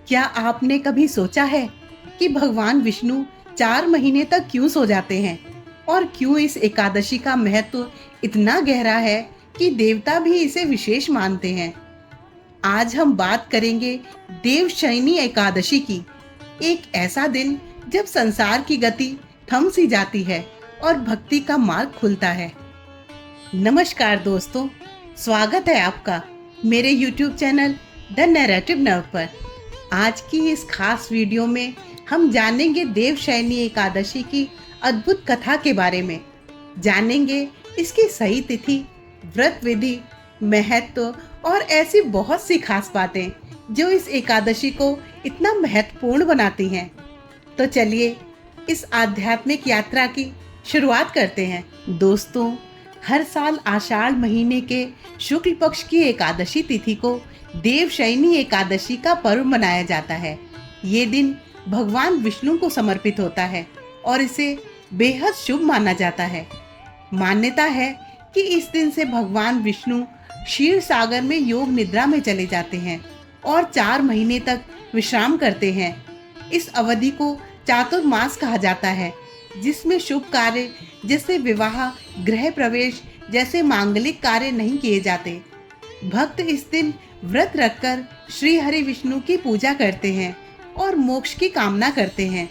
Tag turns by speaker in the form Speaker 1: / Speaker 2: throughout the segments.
Speaker 1: क्या आपने कभी सोचा है कि भगवान विष्णु 4 महीने तक क्यों सो जाते हैं और क्यों इस एकादशी का महत्व इतना गहरा है कि देवता भी इसे विशेष मानते हैं। आज हम बात करेंगे देवशयनी एकादशी की, एक ऐसा दिन जब संसार की गति थम सी जाती है और भक्ति का मार्ग खुलता है। नमस्कार दोस्तों, स्वागत है आपका मेरे YouTube channel the narrative nerve पर। आज की इस खास वीडियो में हम जानेंगे देवशयनी एकादशी की अद्भुत कथा के बारे में। जानेंगे इसकी सही तिथि, व्रत विधि, महत्व और ऐसी बहुत सी खास बातें जो इस एकादशी को इतना महत्वपूर्ण बनाती हैं। तो चलिए इस आध्यात्मिक यात्रा की शुरुआत करते हैं। दोस्तों, हर साल आषाढ़ महीने के शुक्ल पक्ष की एकादशी तिथि को देवशयनी एकादशी का पर्व मनाया जाता है। ये दिन भगवान विष्णु को समर्पित होता है और इसे बेहद शुभ माना जाता है। मान्यता है कि इस दिन से भगवान विष्णु क्षीर सागर में योग निद्रा में चले जाते हैं और 4 महीने तक विश्राम करते हैं। इस अवधि को चातुर्मास कहा जाता है, जिसमें शुभ कार्य जैसे विवाह, गृह प्रवेश जैसे मांगलिक कार्य नहीं किए जाते। भक्त इस दिन व्रत रखकर श्री हरि विष्णु की पूजा करते हैं और मोक्ष की कामना करते हैं।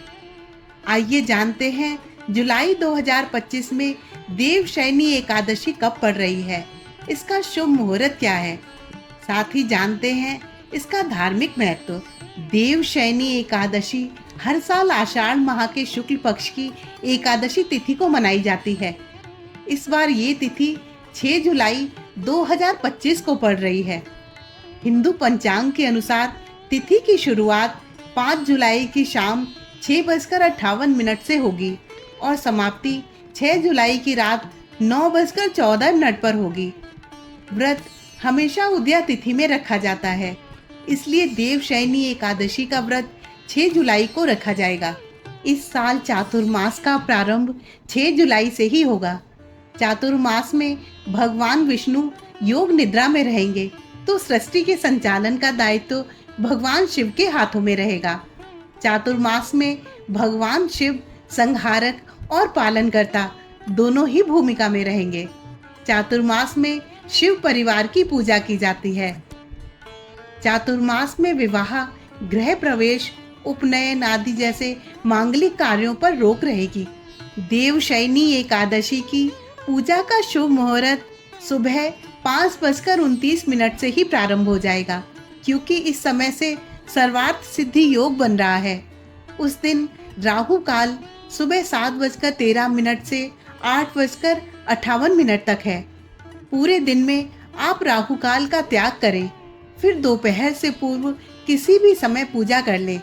Speaker 1: आइए जानते हैं जुलाई 2025 में देवशयनी एकादशी कब पड़ रही है, इसका शुभ मुहूर्त क्या है। साथ ही जानते हैं इसका धार्मिक महत्व। देवशयनी एकादशी हर साल आषाढ़ माह के शुक्ल पक्ष की एकादशी तिथि को मनाई जाती है। इस बार ये तिथि 6 जुलाई 2025 को पड़ रही है। हिंदू पंचांग के अनुसार तिथि की शुरुआत 5 जुलाई की शाम 6:58 से होगी और समाप्ति 6 जुलाई की रात 9:14 पर होगी। व्रत हमेशा उदया तिथि में रखा जाता है, इसलिए देवशयनी एकादशी का व्रत 6 जुलाई को रखा जाएगा। इस साल चातुर्मास का प्रारंभ 6 जुलाई से ही होगा। चातुर्मास में भगवान विष्णु योग निद्रा में रहेंगे, तो सृष्टि के संचालन का दायित्व भगवान शिव के हाथों में रहेगा। चातुर्मास में भगवान शिव संहारक और पालनकर्ता दोनों ही भूमिका में रहेंगे। चातुर्मास में शिव परिवार की पूजा की जाती है। चातुर्मास में विवाह, गृह प्रवेश, उपनयन आदि जैसे मांगलिक कार्यों पर रोक रहेगी। देवशयनी एकादशी की पूजा का शुभ मुहूर्त सुबह 5:29 से ही प्रारंभ हो जाएगा, क्योंकि इस समय से सर्वार्थ सिद्धि योग बन रहा है। उस दिन राहु काल सुबह 7:13 से 8:58 तक है। पूरे दिन में आप राहु काल का त्याग करें, फिर दोपहर से पूर्व किसी भी समय पूजा कर लें।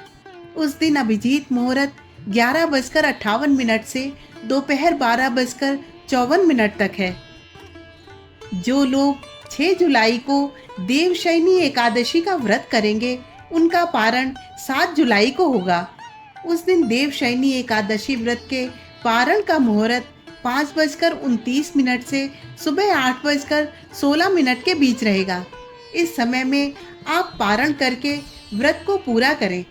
Speaker 1: उस दिन अभिजीत मुहूर्त 11:58 से दोपहर 12:54 तक है। जो लोग 6 जुलाई को देवशयनी एकादशी का व्रत करेंगे, उनका पारण 7 जुलाई को होगा। उस दिन देवशयनी एकादशी व्रत के पारण का मुहूर्त 5:29 से सुबह 8:16 के बीच रहेगा। इस समय में आप पारण करके व्रत को पूरा करें।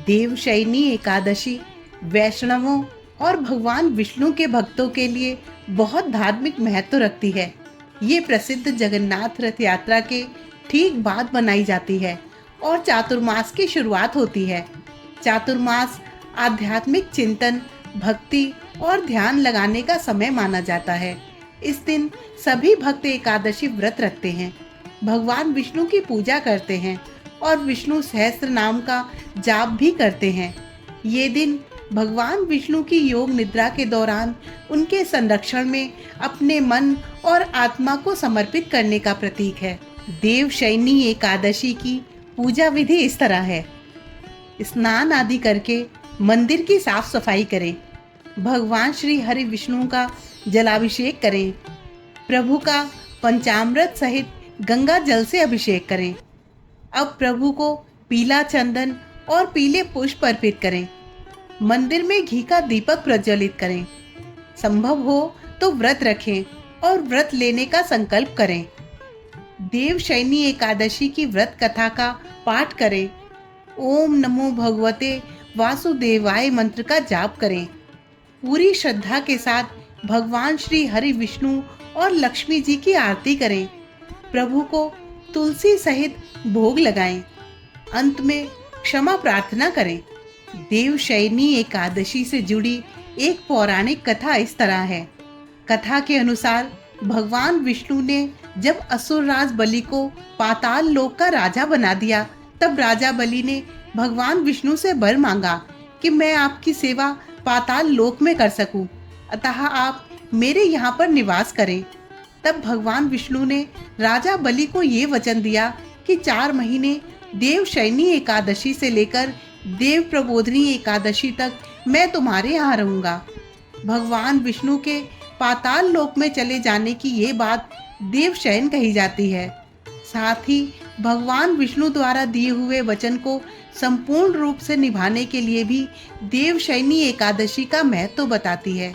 Speaker 1: देवशयनी एकादशी वैष्णवों और भगवान विष्णु के भक्तों के लिए बहुत धार्मिक महत्व रखती है। ये प्रसिद्ध जगन्नाथ रथ यात्रा के ठीक बाद बनाई जाती है और चातुर्मास की शुरुआत होती है। चातुर्मास आध्यात्मिक चिंतन, भक्ति और ध्यान लगाने का समय माना जाता है। इस दिन सभी भक्त एकादशी व्रत रखते हैं, भगवान विष्णु की पूजा करते हैं और विष्णु सहस्त्र नाम का जाप भी करते हैं। ये दिन भगवान विष्णु की योग निद्रा के दौरान उनके संरक्षण में अपने मन और आत्मा को समर्पित करने का प्रतीक है। देवशयनी एकादशी की पूजा विधि इस तरह है। स्नान आदि करके मंदिर की साफ सफाई करें। भगवान श्री हरि विष्णु का जलाभिषेक करें। प्रभु का पंचामृत सहित गंगा जल से अभिषेक करें। अब प्रभु को पीला चंदन और पीले पुष्प अर्पित करें। मंदिर में घी का दीपक प्रज्वलित करें। संभव हो तो व्रत रखें और व्रत लेने का संकल्प करें। देवशयनी एकादशी की व्रत कथा का पाठ करें। ओम नमो भगवते वासुदेवाय मंत्र का जाप करें। पूरी श्रद्धा के साथ भगवान श्री हरि विष्णु और लक्ष्मी जी की आरती करें। प्रभु को तुलसी सहित भोग लगाएं। अंत में क्षमा प्रार्थना करें। देवशयनी एकादशी से जुड़ी एक पौराणिक कथा इस तरह है। कथा के अनुसार भगवान विष्णु ने जब असुरराज बलि को पाताल लोक का राजा बना दिया, तब राजा बलि ने भगवान विष्णु से वर मांगा कि मैं आपकी सेवा पाताल लोक में कर सकूं, अतः आप मेरे यहाँ पर निवास करें। तब भगवान विष्णु ने राजा बलि को ये वचन दिया कि 4 महीने देवशयनी एकादशी से लेकर देव प्रबोधनी एकादशी तक मैं तुम्हारे यहाँ रहूंगा। भगवान विष्णु के पाताल लोक में चले जाने की ये बात देवशयन कही जाती है। साथ ही भगवान विष्णु द्वारा दिए हुए वचन को संपूर्ण रूप से निभाने के लिए भी देवशयनी एकादशी का महत्व बताती है।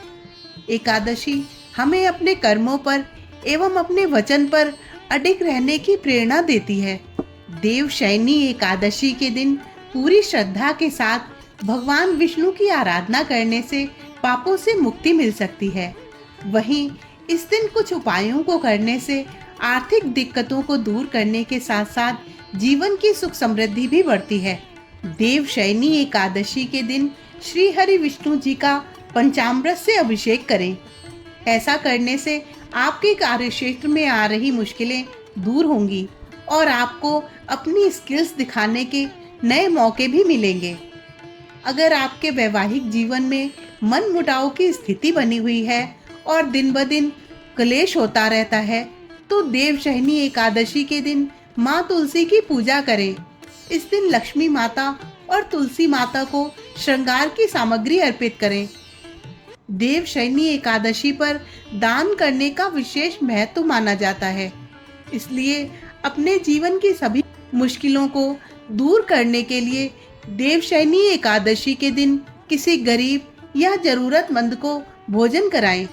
Speaker 1: एकादशी हमें अपने कर्मों पर एवं अपने वचन पर अडिग रहने की प्रेरणा देती है। देवशयनी एकादशी के दिन पूरी श्रद्धा के साथ भगवान विष्णु की आराधना करने से पापों से मुक्ति मिल सकती है। वहीं इस दिन कुछ उपायों को करने से आर्थिक दिक्कतों को दूर करने के साथ साथ जीवन की सुख समृद्धि भी बढ़ती है। देवशयनी एकादशी के दिन श्री हरि विष्णु जी का पंचामृत से अभिषेक करें। ऐसा करने से आपके कार्यक्षेत्र में आ रही मुश्किलें दूर होंगी और आपको अपनी स्किल्स दिखाने के नए मौके भी मिलेंगे। अगर आपके वैवाहिक जीवन में मन मुटाव की स्थिति बनी हुई है और दिन ब दिन क्लेश होता रहता है, तो देवशयनी एकादशी के दिन माँ तुलसी की पूजा करें। इस दिन लक्ष्मी माता और तुलसी माता को श्रृंगार की सामग्री अर्पित करें। देवशयनी एकादशी पर दान करने का विशेष महत्व माना जाता है, इसलिए अपने जीवन की सभी मुश्किलों को दूर करने के लिए देवशयनी एकादशी के दिन किसी गरीब या जरूरतमंद को भोजन कराएं।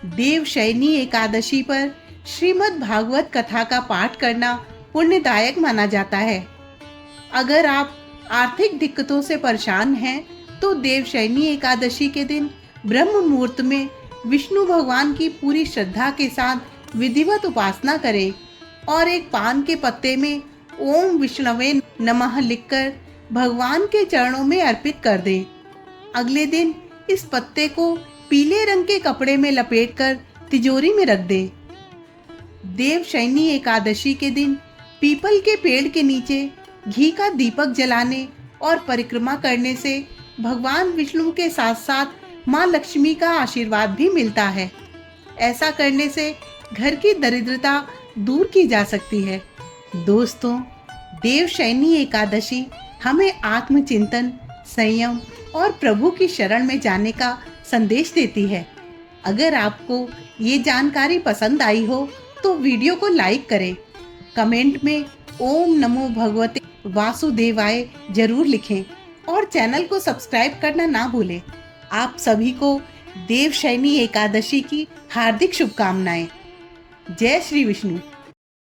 Speaker 1: देवशयनी एकादशी पर श्रीमद् भागवत कथा का पाठ करना पुण्यदायक माना जाता है। अगर आप आर्थिक दिक्कतों से परेशान हैं, तो देवशयनी एकादशी के दिन ब्रह्म मुहूर्त में विष्णु भगवान की पूरी श्रद्धा के साथ विधिवत उपासना करें और एक पान के पत्ते में ओम विष्णवे नमः लिखकर भगवान के चरणों में अर्पित कर दें। अगले दिन इस पत्ते को पीले रंग के कपड़े में लपेटकर तिजोरी में रख दें। देवशयनी एकादशी के दिन पीपल के पेड़ के नीचे घी का दीपक जलाने और परिक्रमा करने से भगवान विष्णु के साथ साथ माँ लक्ष्मी का आशीर्वाद भी मिलता है। ऐसा करने से घर की दरिद्रता दूर की जा सकती है। दोस्तों, देवशयनी एकादशी हमें आत्मचिंतन, संयम और प्रभु की शरण में जाने का संदेश देती है। अगर आपको ये जानकारी पसंद आई हो तो वीडियो को लाइक करें, कमेंट में ओम नमो भगवते वासुदेवाय जरूर लिखें और चैनल को सब्सक्राइब करना ना भूलें। आप सभी को देवशयनी एकादशी की हार्दिक शुभकामनाएं। जय श्री विष्णु।